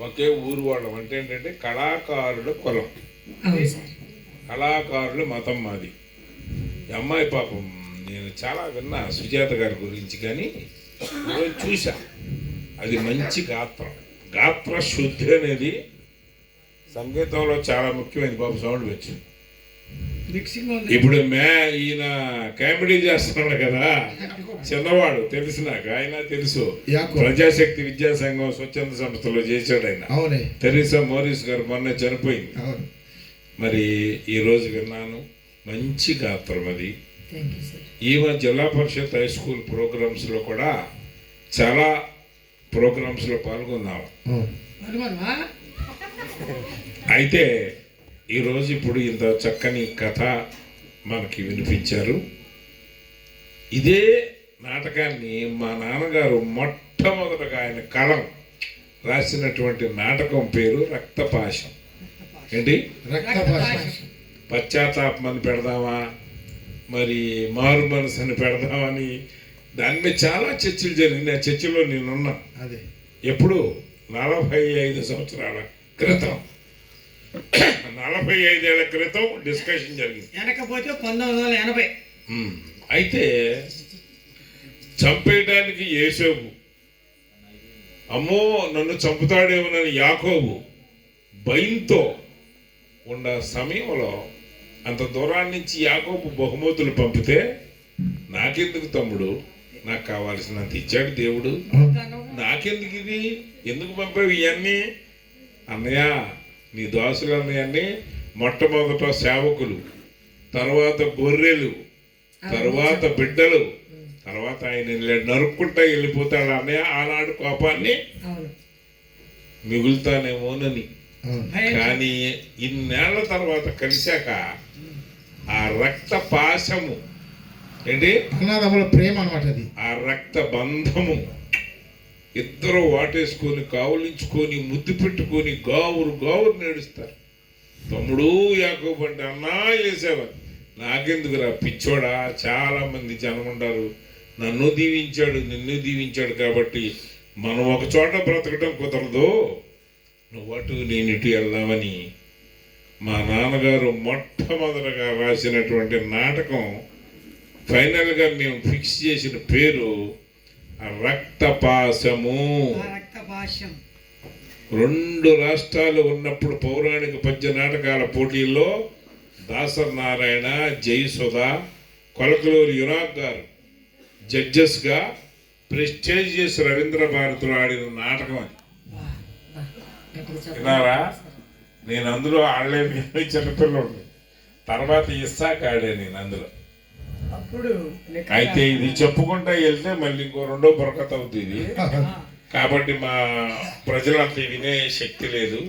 ఒకే ఊరు వాళ్ళం. అంటే ఏంటంటే కళాకారుల కులం, కళాకారుల మతం మాది. ఈ అమ్మాయి పాపం నేను చాలా విన్నా సుజాత గారి గురించి, కానీ ఈరోజు చూసా. అది మంచి గాత్రం, గాత్ర శుద్ధి అనేది సంగీతంలో చాలా ముఖ్యమైనది. బాబు సౌండ్ వచ్చింది. ఇప్పుడు ఈయన కామెడీ చేస్తున్నాడు కదా, చిన్నవాడు తెలుసు నాకు, ఆయన తెలుసు. ప్రజాశక్తి విద్యా సంఘం స్వచ్ఛంద సంస్థలో చేశాడు ఆయన. తెరీసా మోరిస్ గారు మొన్న చనిపోయింది. మరి ఈ రోజు విన్నాను, మంచి గాత్రం అది. ఈమె జిల్లా పరిషత్ హై స్కూల్ ప్రోగ్రామ్స్ లో కూడా చాలా ప్రోగ్రామ్స్ లో పాల్గొన్నాము. అయితే ఈరోజు ఇప్పుడు ఇంత చక్కని కథ మనకి వినిపించారు. ఇదే నాటకాన్ని మా నాన్నగారు మొట్టమొదటగా ఆయన కలం రాసినటువంటి నాటకం పేరు రక్తపాశం. ఏంటి? రక్తపాశం. పశ్చాత్తాపం అని పెడదామా, మరి మారు మనసు అని పెడదామని దాని మీద చాలా చర్చలు జరిగింది. ఆ చర్చలో నేనున్నా. అదే ఎప్పుడు 45 సంవత్సరాల క్రితం, 45 ఏళ్ల క్రితం డిస్కషన్ జరిగింది. వెనకపోతే 1980. అయితే చంపేయడానికి యేసేపు, అమ్మో నన్ను చంపుతాడేమోనని యాకోబు భయంతో ఉన్న సమయంలో అంత దూరాన్ని నుంచి యాకోబు బహుమతులు పంపితే, నాకెందుకు తమ్ముడు, నాకు కావాల్సినంత ఇచ్చాడు దేవుడు, నాకెందుకు ఇది, ఎందుకు పంపావు ఇవన్నీ? అన్నయ్య నీ దాసులు అన్నయ్యన్ని మొట్టమొదట సేవకులు, తర్వాత గొర్రెలు, తర్వాత బిడ్డలు, తర్వాత ఆయన నరుక్కుంటా వెళ్ళిపోతాడు అన్నయ్య. ఆనాడు కోపాన్ని మిగులుతానేమోనని. కానీ ఇన్నేళ్ల తర్వాత కలిశాక ఆ రక్త పాశము ఏంటి, ప్రేమ అన్నమాట. అది ఆ రక్త బంధము ఇద్దరు వాటేసుకొని కావులించుకొని ముద్దు పెట్టుకొని గావురు గావురు నేడుస్తారు. తమ్ముడు యాకోబు అంటే అన్నా వేసేవారు. నాకెందుకురా పిచ్చోడా, చాలా మంది జనం ఉంటారు, నన్ను దీవించాడు నిన్ను దీవించాడు కాబట్టి మనం ఒక చోట బ్రతకడం కుదరదు, నువ్వు అటు నేను ఇటు వెళ్దామని మా నాన్నగారు మొట్టమొదటగా రాసినటువంటి నాటకం ఫైనల్గా మేము ఫిక్స్ చేసిన పేరు రక్తపాశము. 2 రాష్ట్రాలు ఉన్నప్పుడు పౌరాణిక పద్య నాటకాల పోటీల్లో దాసర్ నారాయణ, జయసుధ, కొలకలూరు యునాక్ గారు జడ్జెస్గా ప్రెస్టేజియస్ రవీంద్ర భారతిలో ఆడిన నాటకం అది. విన్నారా? నేను అందులో ఆడలేదు, చిన్నపిల్లలు. తర్వాత ఇస్సాక ఆడే నేను అందులో. అయితే ఇది చెప్పుకుంటా వెళ్తే మళ్ళీ ఇంకో 2వ బరకత్ అవుతుంది ఇది. కాబట్టి మా ప్రజలంతా వినే శక్తి లేదు.